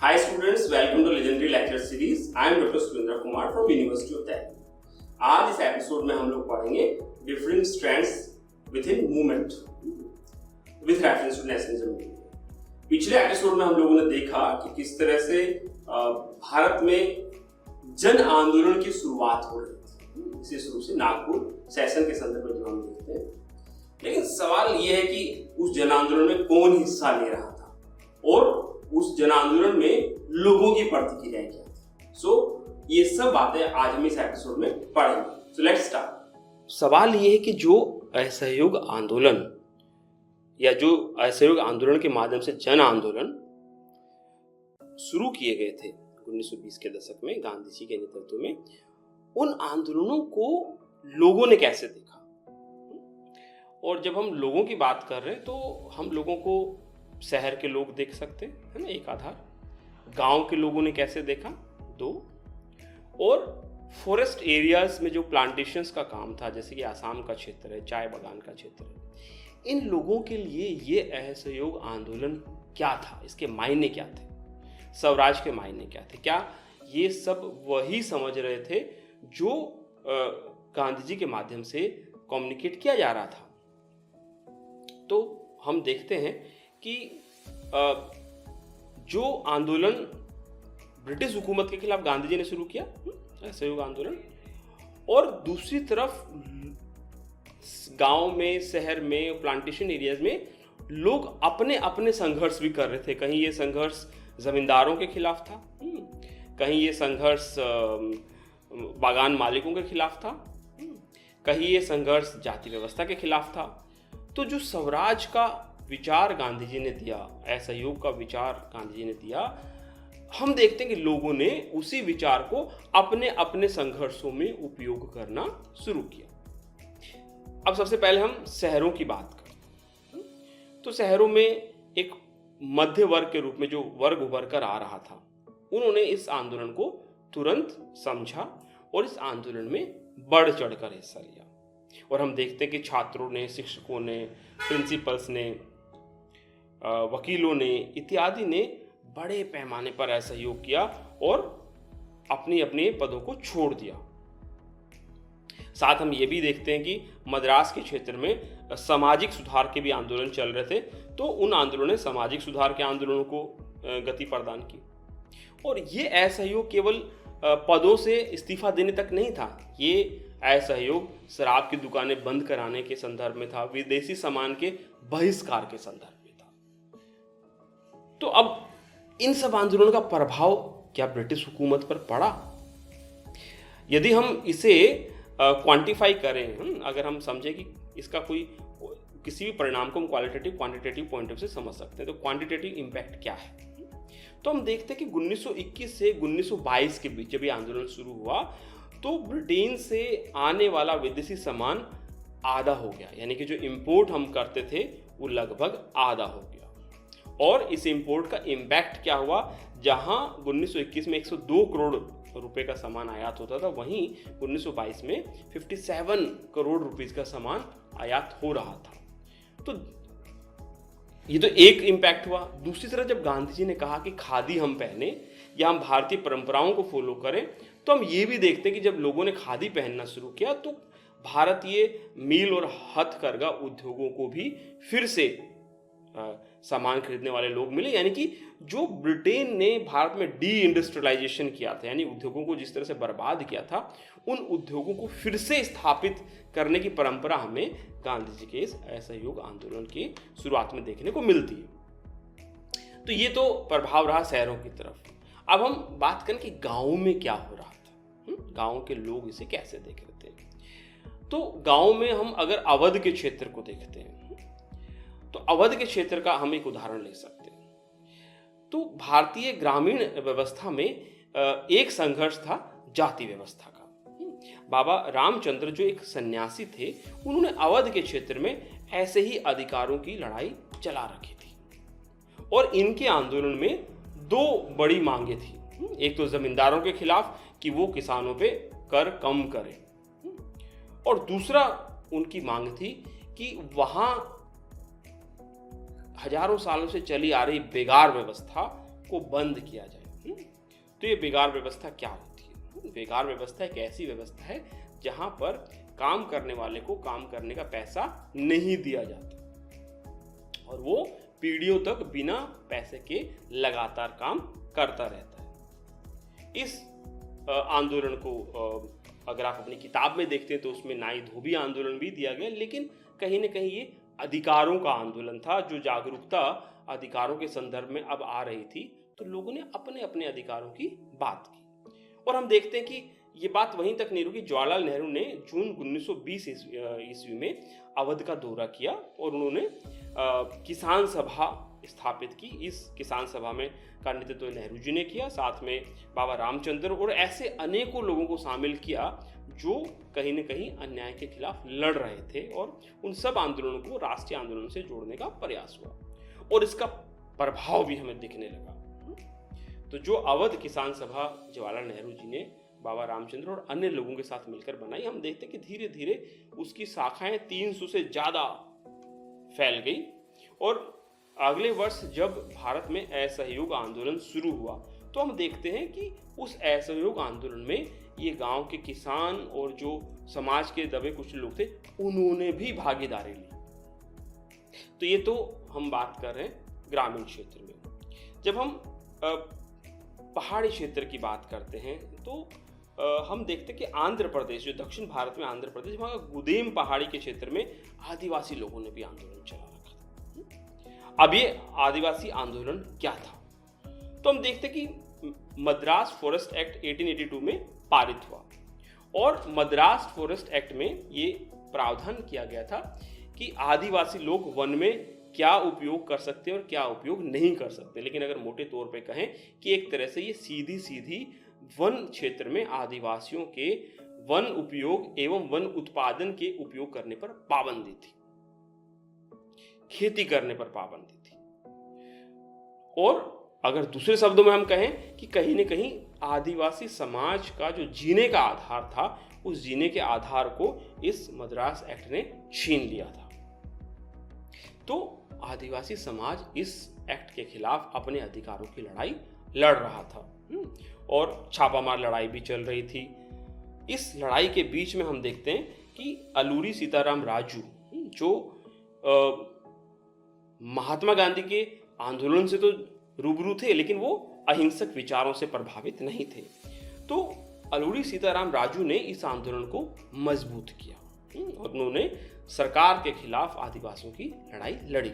Hi students, welcome to Legendary Lecture Series. I am Dr. Surendra Kumar from University of Delhi. आज इस episode में हम लोग पढ़ेंगे different strands within movement with reference to nationalism. पिछले episode में हम लोगों ने देखा कि किस तरह से भारत में जन आंदोलन की शुरुआत हो रही थी, विशेष रूप से नागपुर सेशन के संदर्भ में जो हम देखते हैं। लेकिन सवाल ये है कि उस जन आंदोलन में कौन हिस्सा ले रहा था और उस जन आंदोलन में लोगों की प्रतिक्रिया क्या थी। सो ये सब बातें आज हम इस एपिसोड में पढ़ेंगे। So let's start. सवाल ये है कि जो असहयोग आंदोलन या जो असहयोग आंदोलन के माध्यम से जन आंदोलन शुरू किए गए थे 1920 के दशक में गांधी जी के नेतृत्व में, उन आंदोलनों को लोगों ने कैसे देखा। और जब हम लोगों की बात कर रहे हैं तो हम लोगों को शहर के लोग देख सकते हैं, है ना, एक आधार। गांव के लोगों ने कैसे देखा, दो। और फॉरेस्ट एरियाज में जो प्लांटेशंस का काम था, जैसे कि आसाम का क्षेत्र है, चाय बागान का क्षेत्र है, इन लोगों के लिए ये असहयोग आंदोलन क्या था, इसके मायने क्या थे, स्वराज के मायने क्या थे, क्या ये सब वही समझ रहे थे जो गांधी जी के माध्यम से कम्युनिकेट किया जा रहा था। तो हम देखते हैं कि जो आंदोलन ब्रिटिश हुकूमत के खिलाफ गांधी जी ने शुरू किया, असहयोग आंदोलन, और दूसरी तरफ गांव में, शहर में, प्लांटेशन एरियाज में लोग अपने अपने संघर्ष भी कर रहे थे। कहीं ये संघर्ष जमींदारों के खिलाफ था, कहीं ये संघर्ष बागान मालिकों के खिलाफ था, कहीं ये संघर्ष जाति व्यवस्था के खिलाफ था। तो जो स्वराज का विचार गांधी जी ने दिया, असहयोग का विचार गांधी जी ने दिया, हम देखते हैं कि लोगों ने उसी विचार को अपने अपने संघर्षों में उपयोग करना शुरू किया। अब सबसे पहले हम शहरों की बात करें तो शहरों में एक मध्य वर्ग के रूप में जो वर्ग उभर कर आ रहा था, उन्होंने इस आंदोलन को तुरंत समझा और इस आंदोलन में बढ़ चढ़कर हिस्सा लिया। और हम देखते हैं कि छात्रों ने, शिक्षकों ने, प्रिंसिपल्स ने, वकीलों ने इत्यादि ने बड़े पैमाने पर असहयोग किया और अपने अपने पदों को छोड़ दिया। साथ हम ये भी देखते हैं कि मद्रास के क्षेत्र में सामाजिक सुधार के भी आंदोलन चल रहे थे, तो उन आंदोलनों ने सामाजिक सुधार के आंदोलनों को गति प्रदान की। और ये असहयोग केवल पदों से इस्तीफा देने तक नहीं था, ये असहयोग शराब की दुकानें बंद कराने के संदर्भ में था, विदेशी सामान के बहिष्कार के संदर्भ में था। तो अब इन सब आंदोलनों का प्रभाव क्या ब्रिटिश हुकूमत पर पड़ा? यदि हम इसे क्वांटिफाई करें, अगर हम समझें कि इसका कोई किसी भी परिणाम को हम क्वालिटेटिव क्वांटिटेटिव पॉइंट ऑफ से समझ सकते हैं, तो क्वांटिटेटिव इम्पैक्ट क्या है, तो हम देखते हैं कि 1921 से 1922 के बीच जब ये आंदोलन शुरू हुआ तो ब्रिटेन से आने वाला विदेशी सामान आधा हो गया, यानी कि जो इंपोर्ट हम करते थे वो लगभग आधा हो गया। और इस इंपोर्ट का इम्पैक्ट क्या हुआ, जहां 1921 में 102 करोड़ रुपए का सामान आयात होता था, वहीं 1922 में 57 करोड़ रुपीस का सामान आयात हो रहा था। तो ये तो एक इम्पैक्ट हुआ। दूसरी तरफ जब गांधी जी ने कहा कि खादी हम पहने या हम भारतीय परंपराओं को फॉलो करें, तो हम ये भी देखते हैं कि जब लोगों ने खादी पहनना शुरू किया तो भारतीय मील और हथकरघा उद्योगों को भी फिर से सामान खरीदने वाले लोग मिले। यानी कि जो ब्रिटेन ने भारत में डी इंडस्ट्रियलाइजेशन किया था, यानी उद्योगों को जिस तरह से बर्बाद किया था, उन उद्योगों को फिर से स्थापित करने की परंपरा हमें गांधी जी के इस असहयोग आंदोलन की शुरुआत में देखने को मिलती है। तो ये तो प्रभाव रहा शहरों की तरफ। अब हम बात करें कि गाँव में क्या हो रहा था, गाँव के लोग इसे कैसे देख रहे थे। तो गाँव में हम अगर अवध के क्षेत्र को देखते हैं तो अवध के क्षेत्र का हम एक उदाहरण ले सकते हैं। तो भारतीय ग्रामीण व्यवस्था में एक संघर्ष था जाति व्यवस्था का। बाबा रामचंद्र जो एक सन्यासी थे, उन्होंने अवध के क्षेत्र में ऐसे ही अधिकारों की लड़ाई चला रखी थी और इनके आंदोलन में दो बड़ी मांगे थी। एक तो जमींदारों के खिलाफ कि वो किसानों पे कर कम करें, और दूसरा उनकी मांग थी कि वहां हजारों सालों से चली आ रही बेगार व्यवस्था को बंद किया जाए। तो ये बेगार व्यवस्था क्या होती है? बेगार व्यवस्था एक ऐसी व्यवस्था है जहां पर काम करने वाले को काम करने का पैसा नहीं दिया जाता और वो पीढ़ियों तक बिना पैसे के लगातार काम करता रहता है। इस आंदोलन को अगर आप अपनी किताब में देखते हैं तो उसमें नाई धोबी आंदोलन भी दिया गया, लेकिन कहीं ना कहीं ये अधिकारों का आंदोलन था। जो जागरूकता अधिकारों के संदर्भ में अब आ रही थी तो लोगों ने अपने अपने अधिकारों की बात की। और हम देखते हैं कि ये बात वहीं तक नहीं रुकी। जवाहरलाल नेहरू ने जून 1920 ईस्वी में अवध का दौरा किया और उन्होंने किसान सभा स्थापित की। इस किसान सभा में का नेतृत्व नेहरू जी ने किया, साथ में बाबा रामचंद्र और ऐसे अनेकों लोगों को शामिल किया जो कहीं न कहीं अन्याय के खिलाफ लड़ रहे थे और उन सब आंदोलनों को राष्ट्रीय आंदोलन से जोड़ने का प्रयास हुआ और इसका प्रभाव भी हमें दिखने लगा। तो जो अवध किसान सभा जवाहरलाल नेहरू जी ने बाबा रामचंद्र और अन्य लोगों के साथ मिलकर बनाई, हम देखते हैं कि धीरे धीरे उसकी शाखाएं 300 से ज्यादा फैल गई। और अगले वर्ष जब भारत में असहयोग आंदोलन शुरू हुआ तो हम देखते हैं कि उस असहयोग आंदोलन में ये गांव के किसान और जो समाज के दबे कुछ लोग थे उन्होंने भी भागीदारी ली। तो ये तो हम बात कर रहे हैं ग्रामीण क्षेत्र में। जब हम पहाड़ी क्षेत्र की बात करते हैं तो हम देखते हैं कि आंध्र प्रदेश, जो दक्षिण भारत में आंध्र प्रदेश, वहाँ गुदेम पहाड़ी के क्षेत्र में आदिवासी लोगों ने भी आंदोलन चला रखा था। अब ये आदिवासी आंदोलन क्या था? तो हम देखते हैं कि मद्रास फॉरेस्ट एक्ट 1882 में पारित हुआ और मद्रास फॉरेस्ट एक्ट में ये प्रावधान किया गया था कि आदिवासी लोग वन में क्या उपयोग कर सकते हैं और क्या उपयोग नहीं कर सकते। लेकिन अगर मोटे तौर पे कहें कि एक तरह से ये सीधी सीधी वन क्षेत्र में आदिवासियों के वन उपयोग एवं वन उत्पादन के उपयोग करने पर पाबंदी थी, खेती करने पर पाबंदी थी। और अगर दूसरे शब्दों में हम कहें कि कहीं न कहीं आदिवासी समाज का जो जीने का आधार था, उस जीने के आधार को इस मद्रास एक्ट ने छीन लिया था। तो आदिवासी समाज इस एक्ट के खिलाफ अपने अधिकारों की लड़ाई लड़ रहा था और छापामार लड़ाई भी चल रही थी। इस लड़ाई के बीच में हम देखते हैं कि अलूरी सीताराम राजू, जो महात्मा गांधी के आंदोलन से तो रूबरू थे लेकिन वो अहिंसक विचारों से प्रभावित नहीं थे। तो अलूरी सीताराम राजू ने इस आंदोलन को मजबूत किया और उन्होंने सरकार के खिलाफ आदिवासियों की लड़ाई लड़ी।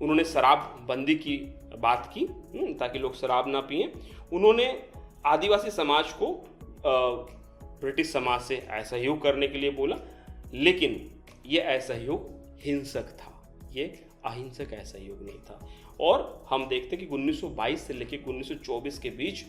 उन्होंने शराब बंदी की बात की ताकि लोग शराब ना पिएं। उन्होंने आदिवासी समाज को ब्रिटिश समाज से असहयोग करने के लिए बोला, लेकिन यह असहयोग हिंसक था, ये अहिंसक असहयोग नहीं था। और हम देखते हैं कि 1922 से लेकर 1924 के बीच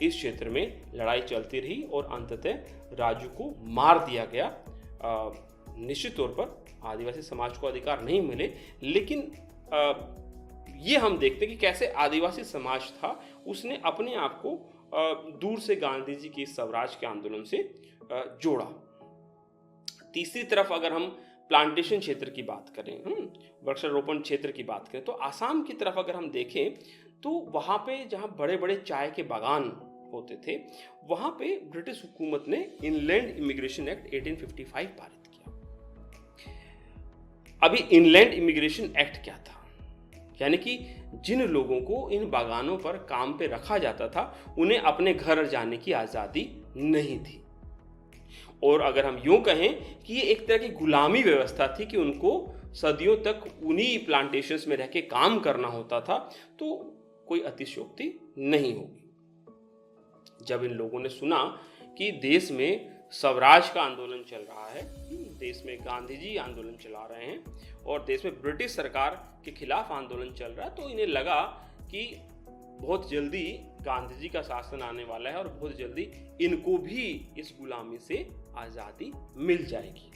इस क्षेत्र में लड़ाई चलती रही और अंततः राजू को मार दिया गया। निश्चित तौर पर आदिवासी समाज को अधिकार नहीं मिले, लेकिन ये हम देखते हैं कि कैसे आदिवासी समाज था, उसने अपने आप को दूर से गांधी जी के स्वराज के आंदोलन से जोड़ा। तीसरी तरफ अगर हम प्लांटेशन क्षेत्र की बात करें, वृक्षारोपण क्षेत्र की बात करें, तो आसाम की तरफ अगर हम देखें तो वहाँ पे जहाँ बड़े बड़े चाय के बागान होते थे, वहाँ पे ब्रिटिश हुकूमत ने इनलैंड इमिग्रेशन एक्ट 1855 पारित किया। अभी इनलैंड इमिग्रेशन एक्ट क्या था? यानी कि जिन लोगों को इन बागानों पर काम पे रखा जाता था उन्हें अपने घर जाने की आज़ादी नहीं थी। और अगर हम यूं कहें कि ये एक तरह की गुलामी व्यवस्था थी कि उनको सदियों तक उन्हीं प्लांटेशंस में रह के काम करना होता था, तो कोई अतिशयोक्ति नहीं होगी। जब इन लोगों ने सुना कि देश में स्वराज का आंदोलन चल रहा है, देश में गांधी जी आंदोलन चला रहे हैं और देश में ब्रिटिश सरकार के खिलाफ आंदोलन चल रहा है, तो इन्हें लगा कि बहुत जल्दी गांधी जी का शासन आने वाला है और बहुत जल्दी इनको भी इस गुलामी से आज़ादी मिल जाएगी।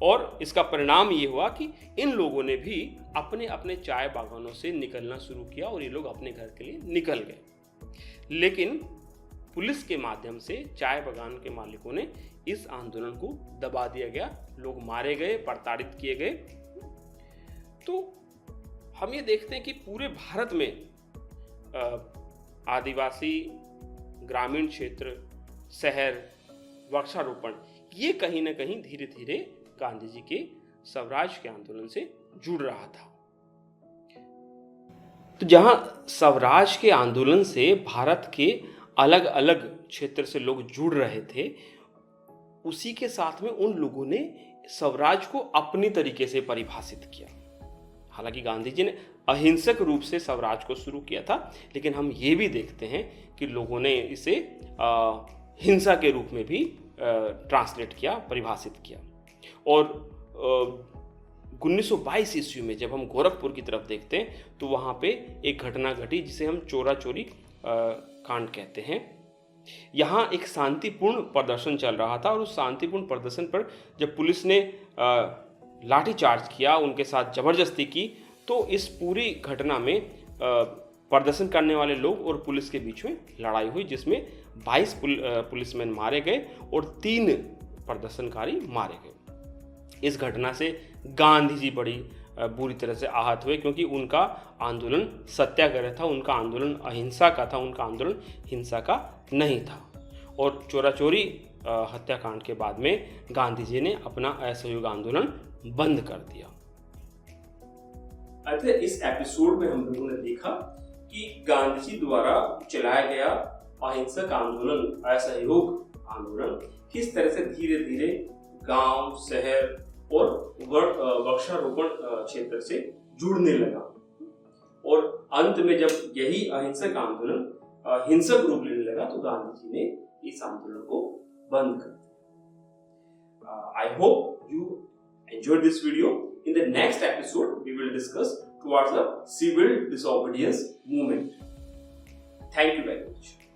और इसका परिणाम ये हुआ कि इन लोगों ने भी अपने अपने चाय बागानों से निकलना शुरू किया और ये लोग अपने घर के लिए निकल गए। लेकिन पुलिस के माध्यम से चाय बागान के मालिकों ने इस आंदोलन को दबा दिया गया, लोग मारे गए, प्रताड़ित किए गए। तो हम ये देखते हैं कि पूरे भारत में आदिवासी ग्रामीण क्षेत्र, शहर, वृक्षारोपण, ये कहीं ना कहीं धीरे धीरे गांधी जी के स्वराज के आंदोलन से जुड़ रहा था। तो जहां स्वराज के आंदोलन से भारत के अलग अलग क्षेत्र से लोग जुड़ रहे थे, उसी के साथ में उन लोगों ने स्वराज को अपनी तरीके से परिभाषित किया। हालांकि गांधी जी ने अहिंसक रूप से स्वराज को शुरू किया था, लेकिन हम ये भी देखते हैं कि लोगों ने इसे हिंसा के रूप में भी ट्रांसलेट किया, परिभाषित किया। और 1922 ईस्वी में जब हम गोरखपुर की तरफ देखते हैं तो वहाँ पे एक घटना घटी जिसे हम चोरा चोरी कांड कहते हैं। यहाँ एक शांतिपूर्ण प्रदर्शन चल रहा था और उस शांतिपूर्ण प्रदर्शन पर जब पुलिस ने लाठीचार्ज किया, उनके साथ जबरदस्ती की, तो इस पूरी घटना में प्रदर्शन करने वाले लोग और पुलिस के बीच में लड़ाई हुई, जिसमें 22 पुलिसमैन मारे गए और 3 प्रदर्शनकारी मारे गए। इस घटना से गांधी जी बड़ी बुरी तरह से आहत हुए, क्योंकि उनका आंदोलन सत्याग्रह था, उनका आंदोलन अहिंसा का था, उनका आंदोलन हिंसा का नहीं था। और चोरा चोरी हत्याकांड के बाद में गांधी जी ने अपना असहयोग आंदोलन बंद कर दिया। अच्छा, इस एपिसोड में हम लोगों ने देखा कि गांधी जी द्वारा चलाया गया अहिंसक आंदोलन, असहयोग आंदोलन किस तरह से धीरे धीरे गांव, शहर और वृक्षारोपण क्षेत्र से जुड़ने लगा, और अंत में जब यही अहिंसक आंदोलन हिंसक रूप लेने लगा तो गांधी जी ने इस आंदोलन को बंद कर दिया। I hope you enjoyed this video. In the next episode, we will discuss towards the civil disobedience movement. Thank you very much.